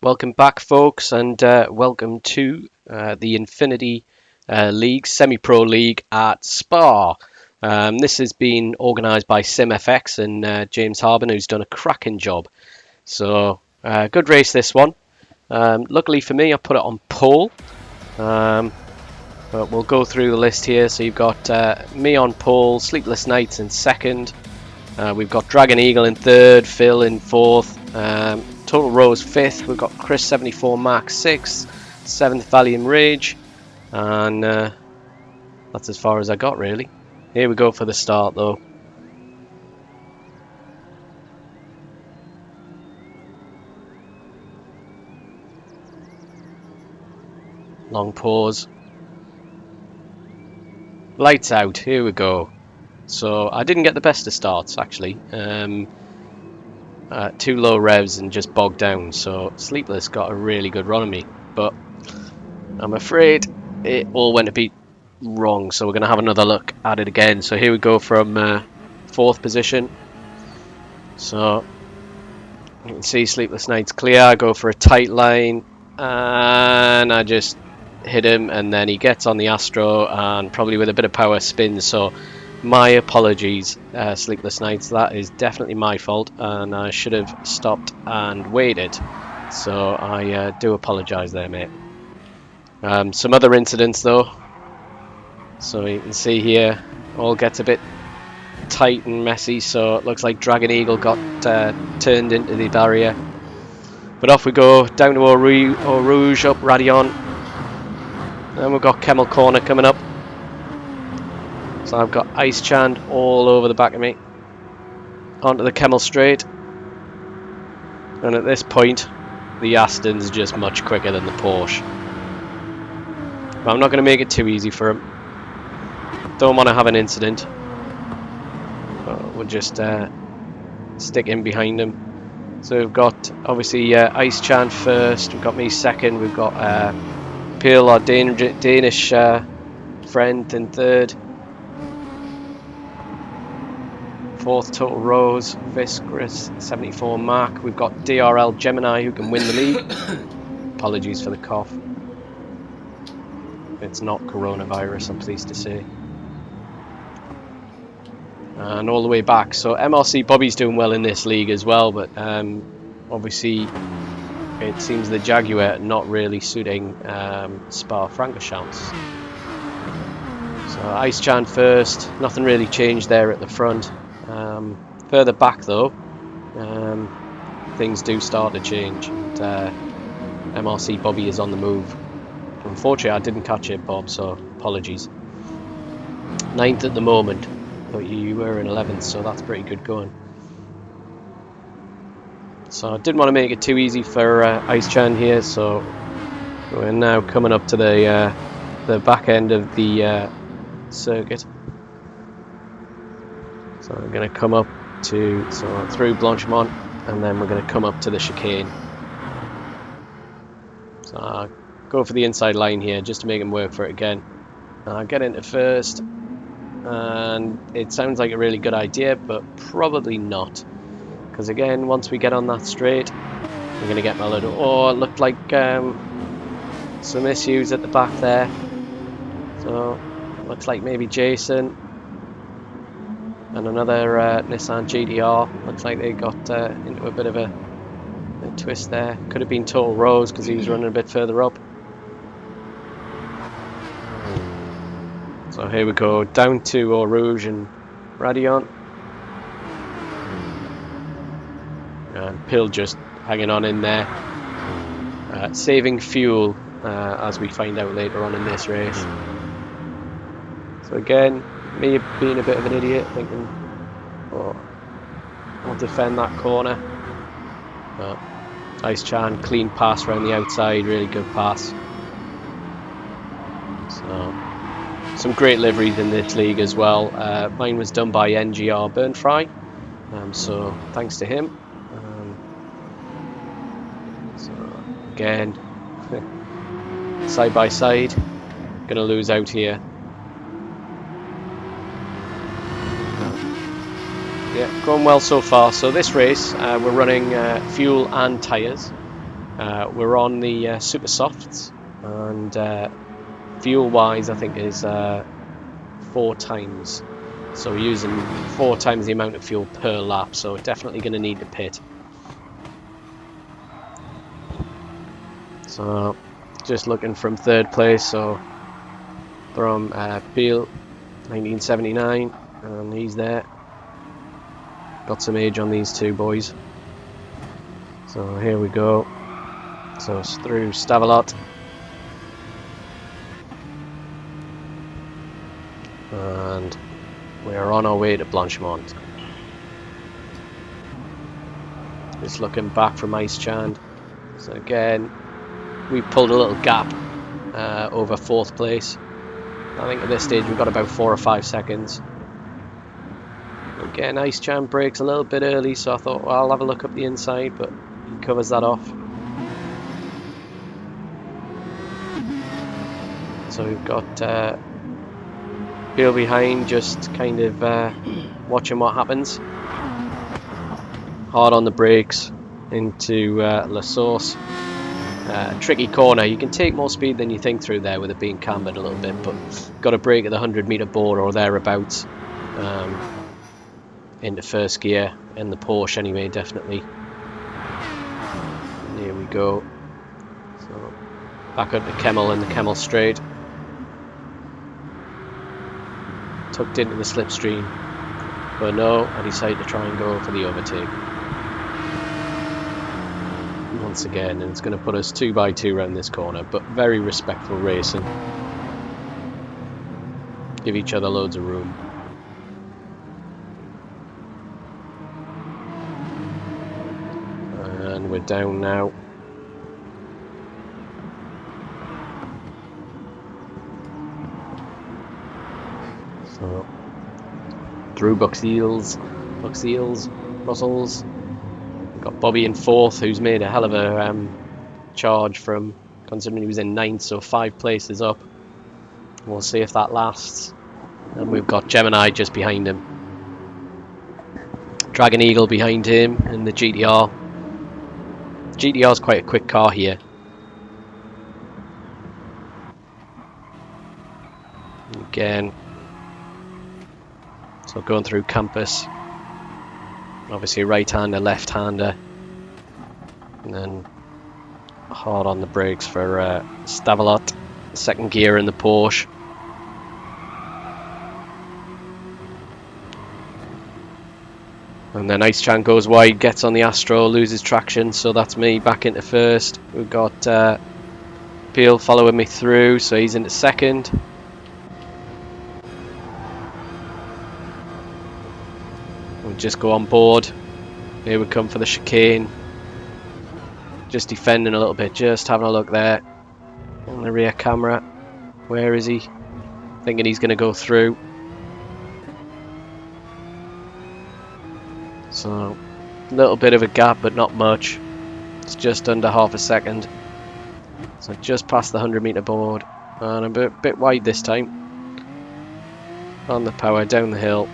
Welcome back, folks, and welcome to the Infinity League, Semi-Pro League at Spa. This has been organised by SimFX and James Harben, who's done a cracking job. So, good race this one. Luckily for me, I put it on pole. But we'll go through the list here. So you've got me on pole, Sleepless Nights in second. We've got Dragon Eagle in third, Phil in fourth. Total Rose 5th, we've got Chris 74 Mark 6th, 7th Valium Rage, and that's as far as I got really. Here we go for the start though. Long pause. Lights out, here we go. So I didn't get the best of starts actually. Too low revs and just bogged down, so Sleepless got a really good run on me, but I'm afraid it all went a bit wrong, so we're going to have another look at it again. So here we go from 4th position. So you can see Sleepless Nights clear. I go for a tight line and I just hit him, and then he gets on the Astro and probably with a bit of power spins. So my apologies, Sleepless Nights, that is definitely my fault and I should have stopped and waited, so I do apologise there, mate. Some other incidents though, so you can see here all gets a bit tight and messy, so it looks like Dragon Eagle got turned into the barrier, but off we go down to Eau Rouge, up Radion, and we've got Camel Corner coming up. So I've got Ice Chand all over the back of me, onto the Camel Straight, and at this point the Aston's just much quicker than the Porsche. But I'm not going to make it too easy for him, don't want to have an incident, but we'll just stick in behind him. So we've got obviously Ice Chand first, we've got me second, we've got Peel, our Danish friend, in third. 4th Total Rose, 5th Chris 74 Mark. We've got DRL Gemini who can win the league. Apologies for the cough. It's not coronavirus, I'm pleased to say. And all the way back. So MRC Bobby's doing well in this league as well, but obviously it seems the Jaguar not really suiting Spa-Francorchamps. So Ice Chand first, nothing really changed there at the front. Further back though, things do start to change, and MRC Bobby is on the move. Unfortunately I didn't catch it, Bob, so apologies. 9th at the moment, but you were in 11th, so that's pretty good going. So I didn't want to make it too easy for Ice Chand here, so we're now coming up to the back end of the circuit. So we're going to come up to, through Blanchimont, and then we're going to come up to the chicane. So I'll go for the inside line here just to make him work for it again. I'll get into first, and it sounds like a really good idea, but probably not. Because again, once we get on that straight, we're going to get mellowed. Oh, it looked like some issues at the back there. So looks like maybe Jason and another Nissan GTR. Looks like they got into a bit of a twist there. Could have been Total Rose because he was running a bit further up. So here we go, down to Eau Rouge and Radion. And Pill just hanging on in there. Saving fuel, as we find out later on in this race. So again, me being a bit of an idiot, thinking, oh, I'll defend that corner. But Ice Chand, clean pass around the outside, really good pass. So some great liveries in this league as well. Mine was done by NGR Burnfry, so thanks to him. So again, side by side, gonna lose out here. Yeah, going well so far. So this race, we're running fuel and tyres. We're on the super softs, and fuel wise I think is 4 times, so we're using 4 times the amount of fuel per lap, so we're definitely going to need to pit. So just looking from 3rd place, so from Peel 1979, and he's there. Got some age on these two boys. So here we go. So it's through Stavelot. And we are on our way to Blanchemont. Just looking back from Ice Chand. So again, we pulled a little gap over 4th place. I think at this stage we've got about 4 or 5 seconds. Again, Ice Chand breaks a little bit early, so I thought, well, I'll have a look up the inside, but he covers that off. So we've got Peel behind, just kind of watching what happens. Hard on the brakes into La Source. Tricky corner. You can take more speed than you think through there with it being cambered a little bit, but got to brake at the 100-meter board or thereabouts into 1st gear in the Porsche anyway, definitely. And here we go. So back up to Kemmel in the Kemmel straight. Tucked into the slipstream, but no, I decided to try and go for the overtake once again, and it's going to put us 2x2 around this corner, but very respectful racing. Give each other loads of room. And we're down now. So through Buxeels, Brussels. We've got Bobby in 4th, who's made a hell of a charge from, considering he was in 9th, so 5 places up. We'll see if that lasts. And we've got Gemini just behind him. Dragon Eagle behind him in the GTR. GTR is quite a quick car here. Again. So going through Campus. Obviously right-hander, left-hander. And then hard on the brakes for Stavelot. 2nd gear in the Porsche. And then Ice Chand goes wide, gets on the Astro, loses traction, so that's me back into 1st. We've got Peel following me through, so he's into 2nd. We'll just go on board. Here we come for the chicane. Just defending a little bit, just having a look there on the rear camera. Where is he? Thinking he's going to go through. So, a little bit of a gap, but not much. It's just under half a second. So just past the 100-meter board. And I'm a bit wide this time. On the power, down the hill.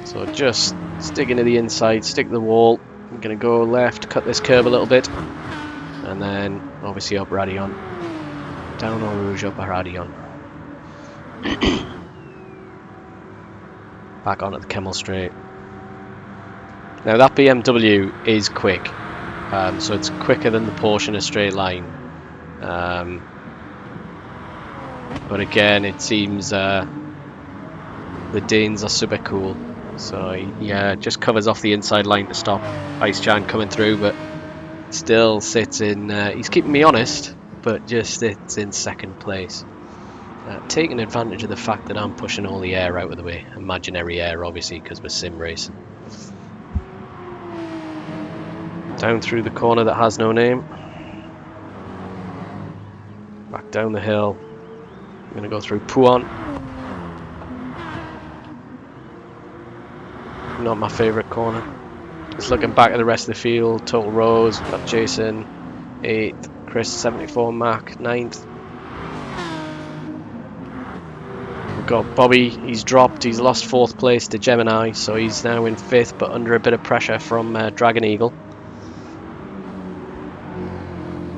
So just sticking to the inside, stick to the wall. I'm going to go left, cut this curb a little bit. And then, obviously, up Radion. Down Eau Rouge, up Radion. Back on at the Kemmel Straight. Now that BMW is quick, so it's quicker than the Porsche in a straight line. But again, it seems the Danes are super cool. So yeah, just covers off the inside line to stop Ice Chand coming through, but still sits in. He's keeping me honest, but just sits in 2nd place. Taking advantage of the fact that I'm pushing all the air out of the way. Imaginary air, obviously, because we're sim racing. Down through the corner that has no name. Back down the hill. I'm going to go through Pouan. Not my favourite corner. Just looking back at the rest of the field. Total rows. We've got Jason 8th. Chris 74 Mac 9th. got Bobby, he's dropped, he's lost 4th place to Gemini, so he's now in 5th, but under a bit of pressure from Dragon Eagle.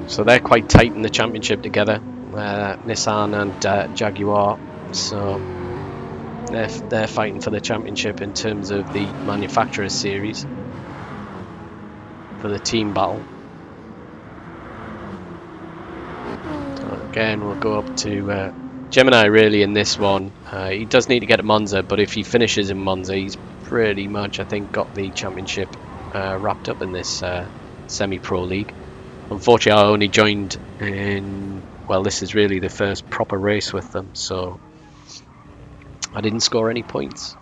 So they're quite tight in the championship together, Nissan and Jaguar, so they're fighting for the championship in terms of the Manufacturers Series, for the team battle. So again, we'll go up to Gemini really in this one. He does need to get to Monza, but if he finishes in Monza, he's pretty much, I think, got the championship wrapped up in this semi-pro league. Unfortunately, I only joined in, well, this is really the first proper race with them, so I didn't score any points.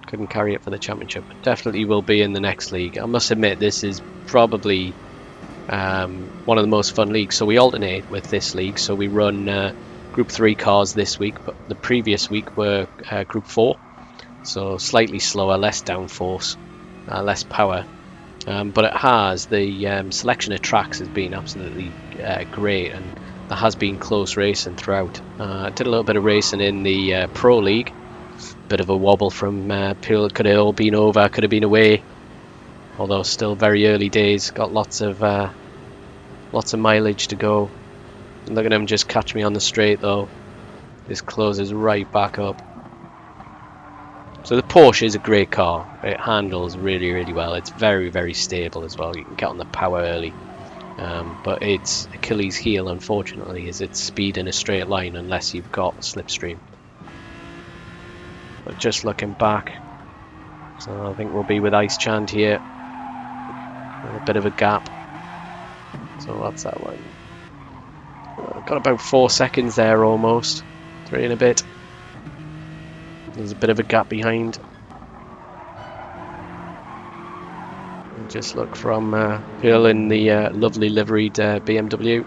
Couldn't carry it for the championship. Definitely will be in the next league. I must admit, this is probably one of the most fun leagues. So we alternate with this league. So we run Group 3 cars this week, but the previous week were Group 4. So slightly slower, less downforce, less power. But it has, the selection of tracks has been absolutely great, and there has been close racing throughout. I did a little bit of racing in the Pro League. Bit of a wobble from Peel. Could have all been over, could have been away. Although still very early days. Got lots of mileage to go. Look at him just catch me on the straight though. This closes right back up. So the Porsche is a great car. It handles really, really well. It's very, very stable as well. You can get on the power early. But its Achilles heel, unfortunately, is its speed in a straight line unless you've got slipstream. But just looking back, so I think we'll be with Ice Chand here. A bit of a gap. So what's that one? Got about 4 seconds there almost. 3 and a bit. There's a bit of a gap behind. And just look from Hill in the lovely liveried BMW.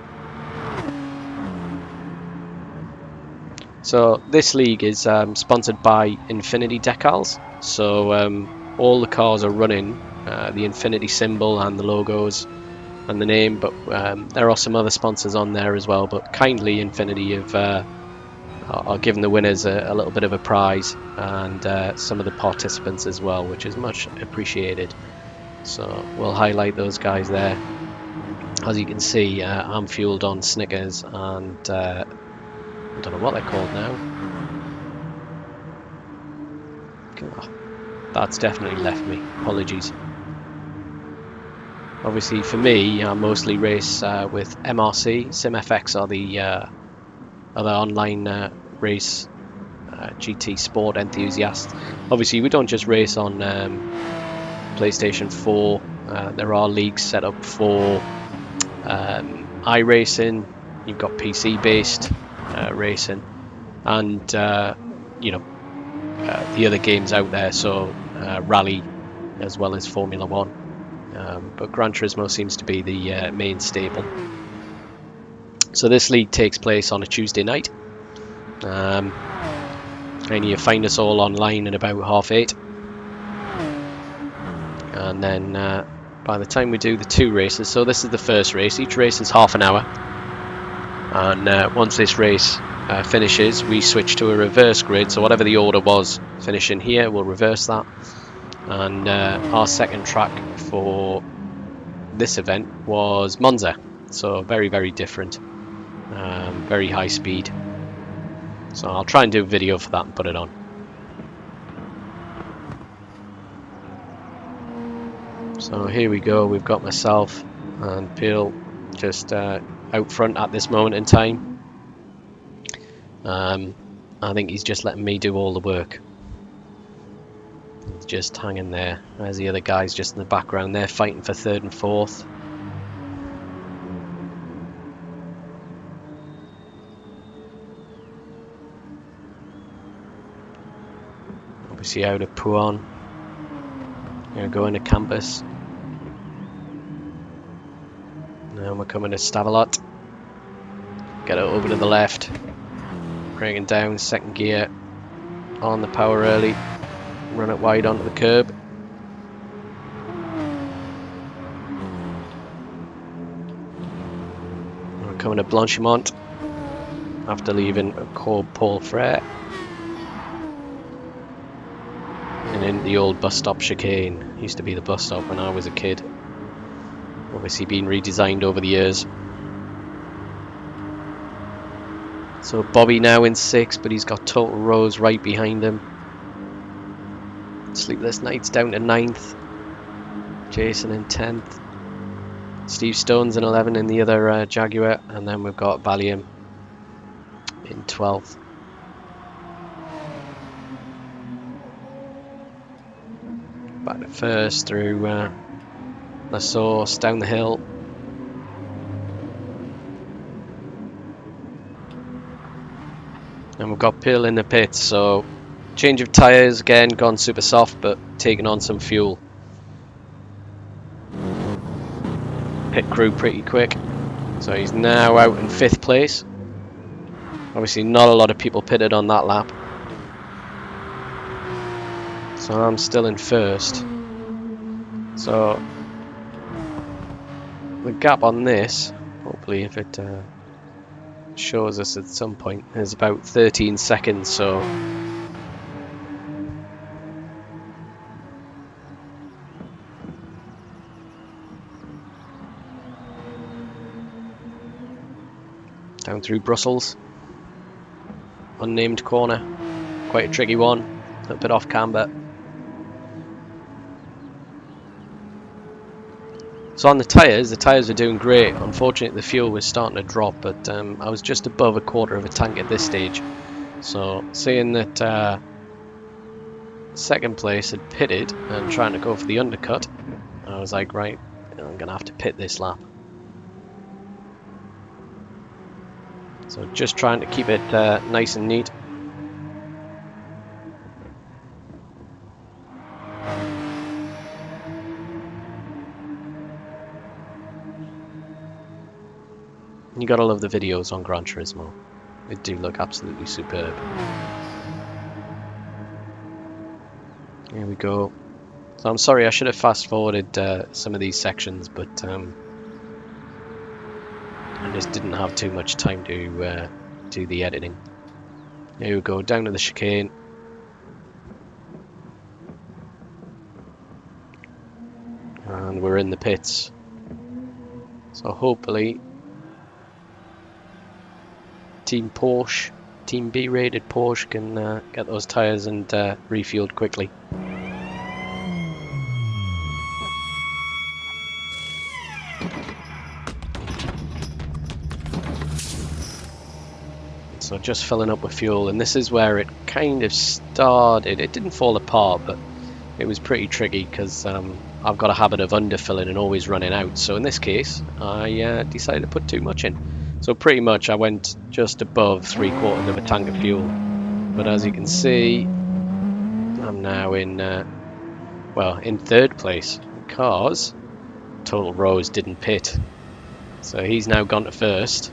So this league is sponsored by Infinity Decals. So all the cars are running the Infinity symbol and the logos and the name, but there are some other sponsors on there as well. But kindly Infinity are giving the winners a little bit of a prize, and some of the participants as well, which is much appreciated. So we'll highlight those guys there. As you can see, I'm fueled on Snickers and I don't know what they're called now. Oh, that's definitely left me. Apologies. Obviously, for me, I mostly race with MRC. SimFX are the other online race GT sport enthusiasts. Obviously, we don't just race on PlayStation 4. There are leagues set up for iRacing. You've got PC-based racing, and you know, the other games out there, so rally as well as Formula 1, but Gran Turismo seems to be the main staple. So this league takes place on a Tuesday night, and you find us all online at about 8:30, and then by the time we do the 2 races, so this is the first race, each race is half an hour. And once this race finishes, we switch to a reverse grid. So whatever the order was finishing here, we'll reverse that. And our second track for this event was Monza. So very, very different. Very high speed. So I'll try and do a video for that and put it on. So here we go. We've got myself and Peel just out front at this moment in time. I think he's just letting me do all the work. He's just hanging there. There's the other guys just in the background there fighting for 3rd and 4th. Obviously out of Puan. Gonna go into campus. Now we're coming to Stavelot. Get it over to the left. Bringing down 2nd gear. On the power early. Run it wide onto the curb. We're coming to Blanchimont. after leaving Paul Frere and in the old bus stop chicane. Used to be the bus stop when I was a kid. Obviously been redesigned over the years. So Bobby now in 6th, but he's got Total Rose right behind him. Sleepless Nights down to 9th. Jason in 10th. Steve Stone's in 11th in the other Jaguar. And then we've got Valium in 12th. Back to first through La Source, down the hill. And we've got Pill in the pits, so change of tyres again, gone super soft, but taking on some fuel. Pit crew pretty quick, so he's now out in 5th place. Obviously not a lot of people pitted on that lap, so I'm still in 1st. So the gap on this, hopefully if it shows us at some point, is about 13 seconds, so down through Brussels, unnamed corner, quite a tricky one, a little bit off camber. So on the tyres are doing great. Unfortunately the fuel was starting to drop, but I was just above a quarter of a tank at this stage. So seeing that 2nd place had pitted and trying to go for the undercut, I was like, right, I'm going to have to pit this lap. So just trying to keep it nice and neat. You gotta love the videos on Gran Turismo. They do look absolutely superb. Here we go. So I'm sorry, I should have fast forwarded some of these sections, but I just didn't have too much time to do the editing. Here we go, down to the chicane. And we're in the pits. So hopefully Team Porsche, Team B rated Porsche can get those tyres and refueled quickly. So just filling up with fuel, and this is where it kind of started. It didn't fall apart, but it was pretty tricky because I've got a habit of underfilling and always running out. So in this case, I decided to put too much in. So pretty much I went just above 3/4 of a tank of fuel. But as you can see, I'm now in, in 3rd place because Total Rose didn't pit. So he's now gone to 1st.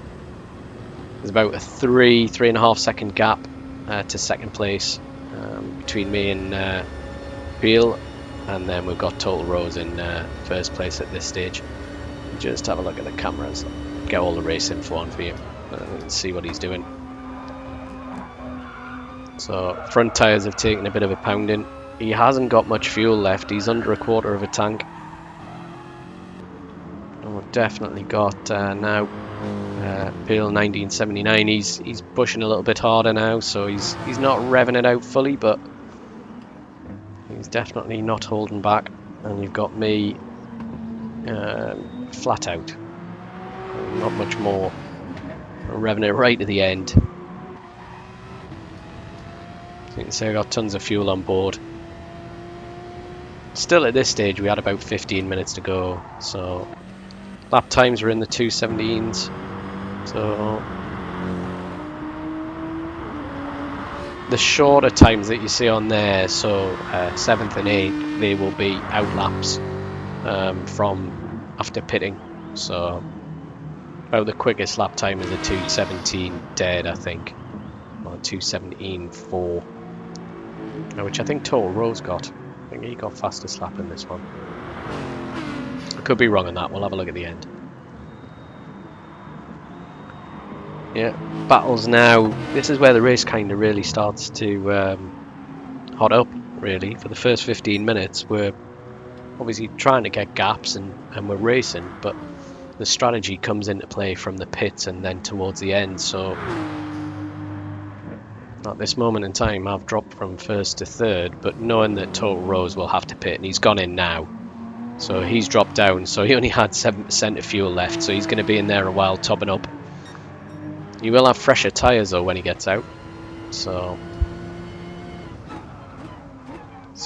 There's about a 3.5 second gap to 2nd place between me and Peel, and then we've got Total Rose in 1st place at this stage. Just have a look at the cameras, get all the race info on for you, and see what he's doing. So front tyres have taken a bit of a pounding. He hasn't got much fuel left, he's under a quarter of a tank. And we've definitely got now Peel 1979, he's pushing a little bit harder now, so he's not revving it out fully, but he's definitely not holding back. And you've got me flat out, not much more, revving it right to the end. So you can see I got tons of fuel on board. Still at this stage we had about 15 minutes to go, so lap times were in the 2:17s. So the shorter times that you see on there, so 7th and 8th, they will be out laps from after pitting. So about the quickest lap time is a 2:17 dead, I think, or 2:17.4, which I think Total Rose got. I think he got fastest lap in this one. I could be wrong on that. We'll have a look at the end. Yeah, battles now. This is where the race kind of really starts to hot up, really. For the first 15 minutes, we're obviously trying to get gaps and we're racing, but the strategy comes into play from the pits and then towards the end. So at this moment in time, I've dropped from first to third, but knowing that Total Rose will have to pit, and he's gone in now. So he's dropped down, so he only had 7% of fuel left, so he's going to be in there a while topping up. He will have fresher tyres though when he gets out, so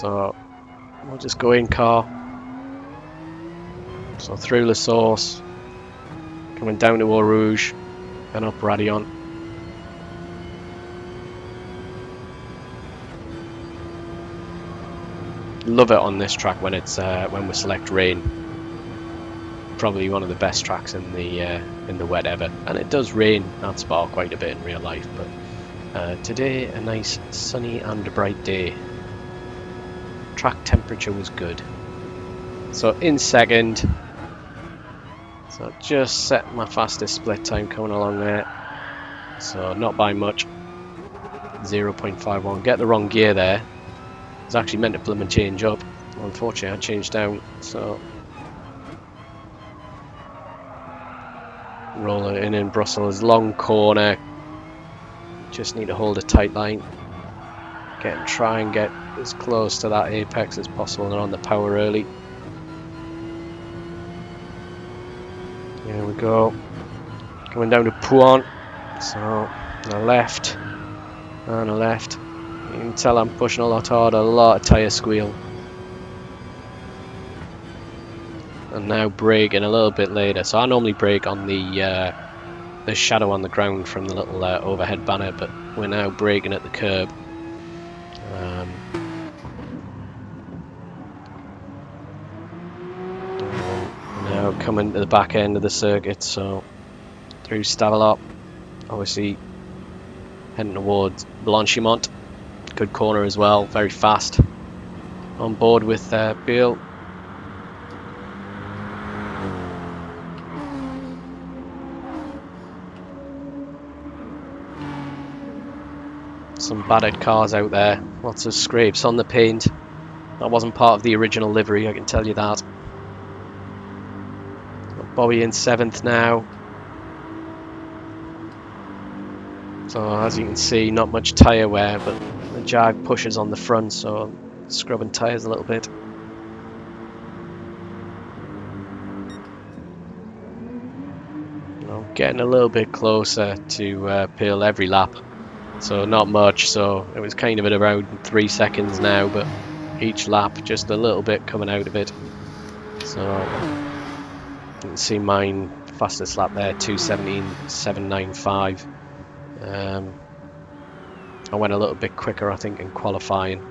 we'll just go in car. So through La Source, coming down to Eau Rouge, and up Radion. Love it on this track when it's when we select rain. Probably one of the best tracks in the wet ever, and it does rain at Spa quite a bit in real life. But today, a nice sunny and bright day. Track temperature was good. So in second. So just set my fastest split time coming along there. So not by much. 0.51. Get the wrong gear there. I was actually meant to blooming change up. Unfortunately, I changed down. So roll it in Brussels. Long corner. Just need to hold a tight line. Try and get as close to that apex as possible and on the power early. Here we go. Coming down to Pouan. So on the left. On the left. You can tell I'm pushing a lot harder, a lot of tyre squeal. And now braking a little bit later. So I normally brake on the shadow on the ground from the little overhead banner, but we're now braking at the curb. Now coming to the back end of the circuit, so through Stavelot, obviously heading towards Blanchimont. Good corner as well, very fast. On board with Beale. Some battered cars out there, lots of scrapes on the paint. That wasn't part of the original livery, I can tell you that. Bobby in 7th now. So as you can see, not much tyre wear, but the Jag pushes on the front, so scrubbing tyres a little bit. Getting a little bit closer to Peel every lap, so not much. So it was kind of at around 3 seconds now, but each lap just a little bit coming out of it. So you can see mine fastest lap there, 2:17.795. I went a little bit quicker, I think, in qualifying,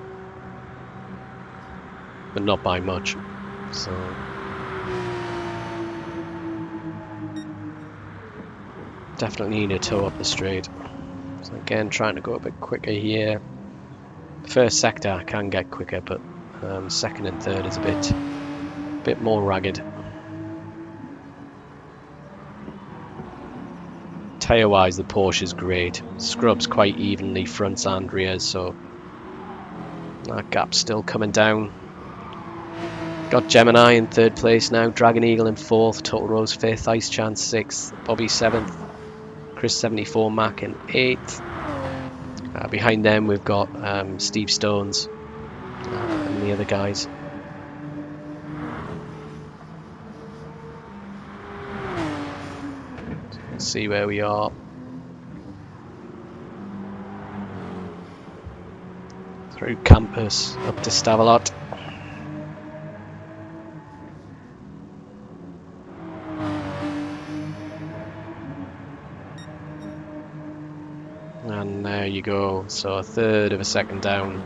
but not by much. So definitely need to tow up the straight. So again, trying to go a bit quicker here. First sector I can get quicker, but second and third is a bit more ragged. Tyre wise, the Porsche is great. Scrubs quite evenly, fronts and rears, so that gap's still coming down. Got Gemini in 3rd place now, Dragon Eagle in 4th, Total Rose 5th, Ice Chance 6th, Bobby 7th, Chris 74 Mac in 8th. Behind them we've got Steve Stones and the other guys. Let's see where we are. Through campus up to Stavelot. And there you go. So 1/3 of a second down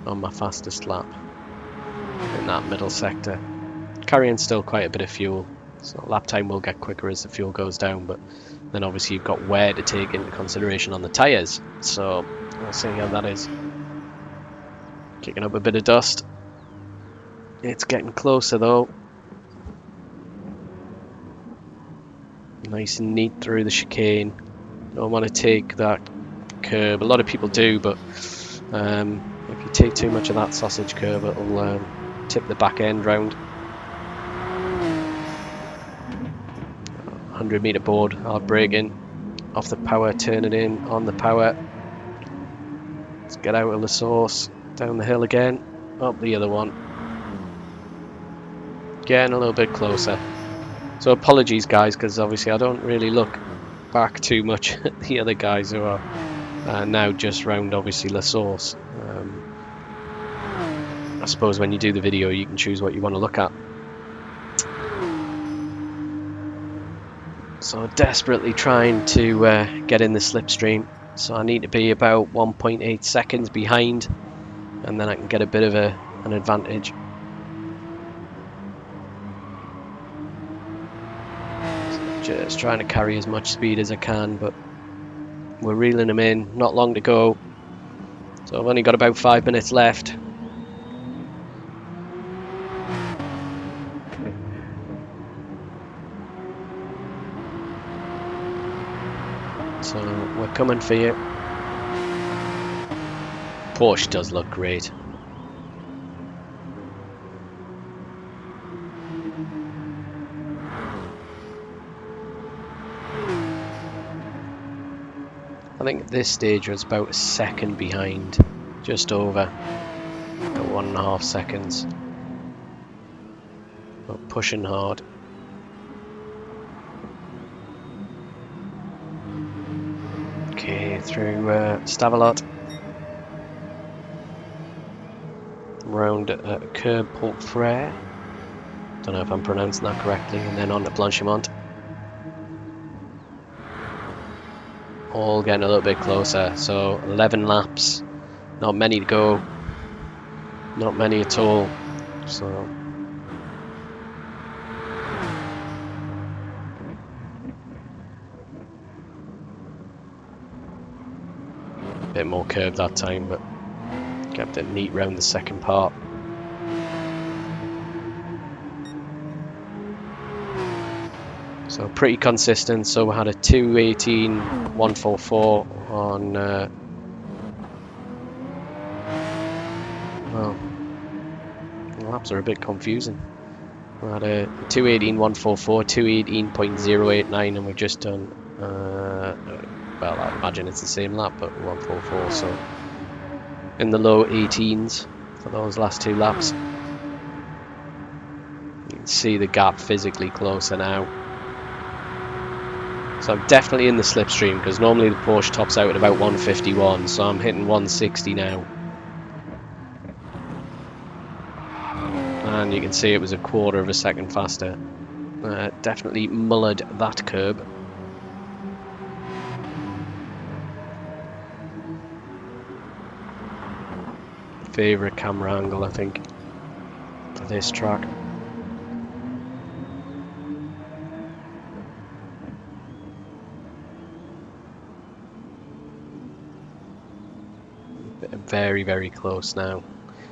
on my fastest lap in that middle sector. Carrying still quite a bit of fuel. So lap time will get quicker as the fuel goes down, but then obviously you've got wear to take into consideration on the tyres. So we'll see how that is. Kicking up a bit of dust. It's getting closer though. Nice and neat through the chicane. Don't want to take that curb. A lot of people do, but if you take too much of that sausage curb, it'll tip the back end round. 100-meter board, hard braking, off the power, turn it in, on the power. Let's get out of the source, down the hill again, up the other one. Getting a little bit closer. So apologies guys, because obviously I don't really look back too much at the other guys who are now just round obviously La Source. I suppose when you do the video you can choose what you want to look at. So desperately trying to get in the slipstream, so I need to be about 1.8 seconds behind, and then I can get a bit of an advantage. So just trying to carry as much speed as I can, but we're reeling them in, not long to go. So I've only got about 5 minutes left. So we're coming for you. Porsche does look great. I think at this stage I was about a second behind, just over, about 1.5 seconds. But pushing hard. Okay, through Stavelot, round Curb Port Frere, don't know if I'm pronouncing that correctly, and then on to Blanchimont. All getting a little bit closer, so 11 laps, not many to go, not many at all, so bit more curve that time, but kept it neat round the second part. So pretty consistent. So we had a 2:18.144 on well, the laps are a bit confusing. We had a 2:18.144, 2:18.089, and we've just done well, I imagine it's the same lap, but 144, so in the low 18s for those last 2 laps. You can see the gap physically closer now. So I'm definitely in the slipstream, because normally the Porsche tops out at about 151, so I'm hitting 160 now. And you can see it was a 1/4 of a second faster. Definitely mullered that curb. Favourite camera angle, I think, for this track. Very, very close now.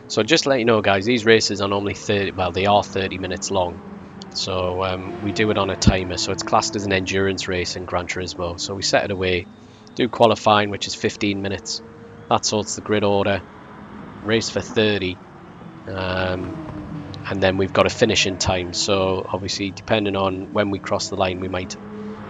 So just to let you know guys, these races are normally 30, well they are 30 minutes long. So we do it on a timer, so it's classed as an endurance race in Gran Turismo. So we set it away, do qualifying, which is 15 minutes. That sorts the grid order. Race for 30, and then we've got a finishing time. So obviously depending on when we cross the line, we might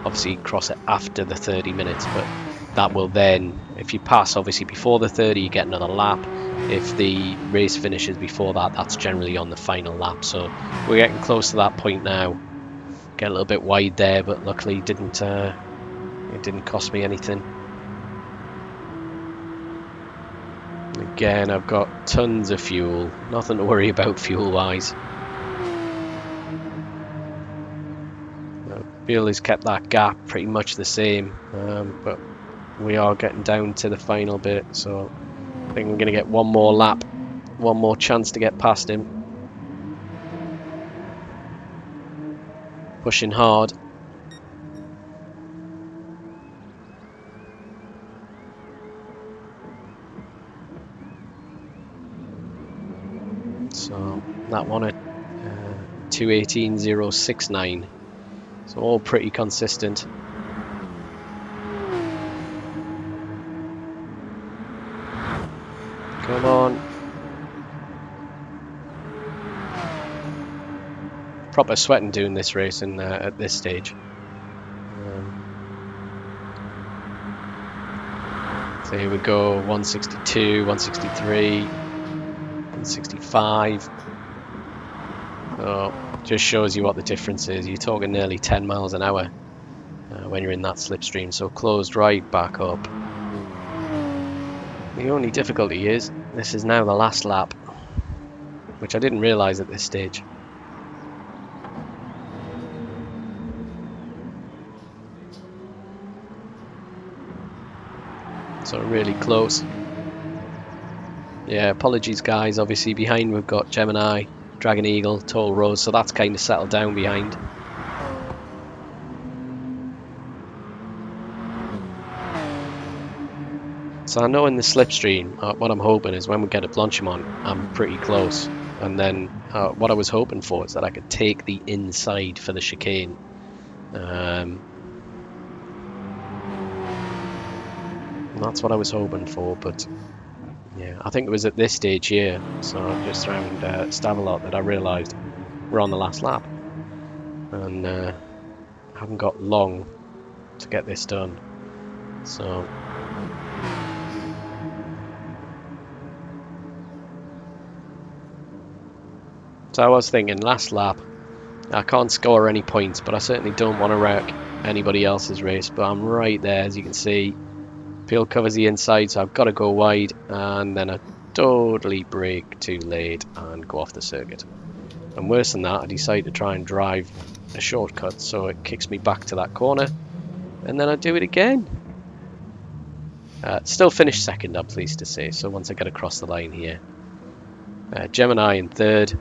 obviously cross it after the 30 minutes, but that will then, if you pass obviously before the 30, you get another lap. If the race finishes before that, that's generally on the final lap. So we're getting close to that point now. Get a little bit wide there, but luckily it didn't cost me anything. Again, I've got tons of fuel, nothing to worry about fuel wise. Fuel has kept that gap pretty much the same, but we are getting down to the final bit, so I think we're going to get one more lap, one more chance to get past him. Pushing hard. So that one at 2:18.069. So all pretty consistent. Come on. Proper sweating doing this race at this stage. So here we go, 162, 163, 165. So just shows you what the difference is. You're talking nearly 10 miles an hour when you're in that slipstream. So closed right back up. The only difficulty is this is now the last lap, which I didn't realise at this stage. So really close. Yeah, apologies guys, obviously behind we've got Gemini, Dragon Eagle, Toll Rose, so that's kind of settled down behind. So I know in the slipstream, what I'm hoping is when we get to Blanchimont, I'm pretty close. And then what I was hoping for is that I could take the inside for the chicane. That's what I was hoping for, but yeah, I think it was at this stage here, so just around Stavelot, that I realised we're on the last lap. And I haven't got long to get this done. So I was thinking last lap, I can't score any points, but I certainly don't want to wreck anybody else's race. But I'm right there, as you can see. Field covers the inside, so I've got to go wide, and then I totally brake too late and go off the circuit. And worse than that, I decide to try and drive a shortcut, so it kicks me back to that corner, and then I do it again. Still finished second, I'm pleased to say, so once I get across the line here. Gemini in third.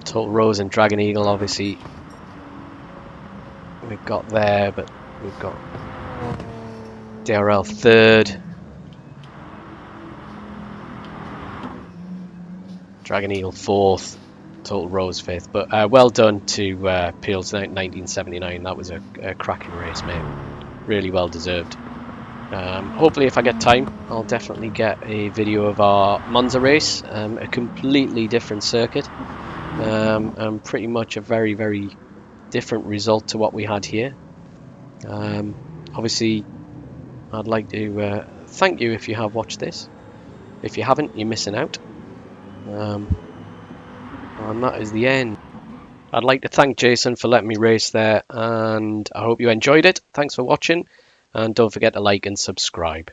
Total Rose and Dragon Eagle, obviously, we've got there, but we've got DRL third. Dragon Eagle fourth. Total Rose fifth. But well done to Peel's 1979. That was a cracking race, mate. Really well deserved. Hopefully if I get time, I'll definitely get a video of our Monza race. A completely different circuit. And pretty much a very, very different result to what we had here. Obviously, I'd like to thank you if you have watched this. If you haven't, you're missing out. And that is the end. I'd like to thank Jason for letting me race there, and I hope you enjoyed it. Thanks for watching, and don't forget to like and subscribe.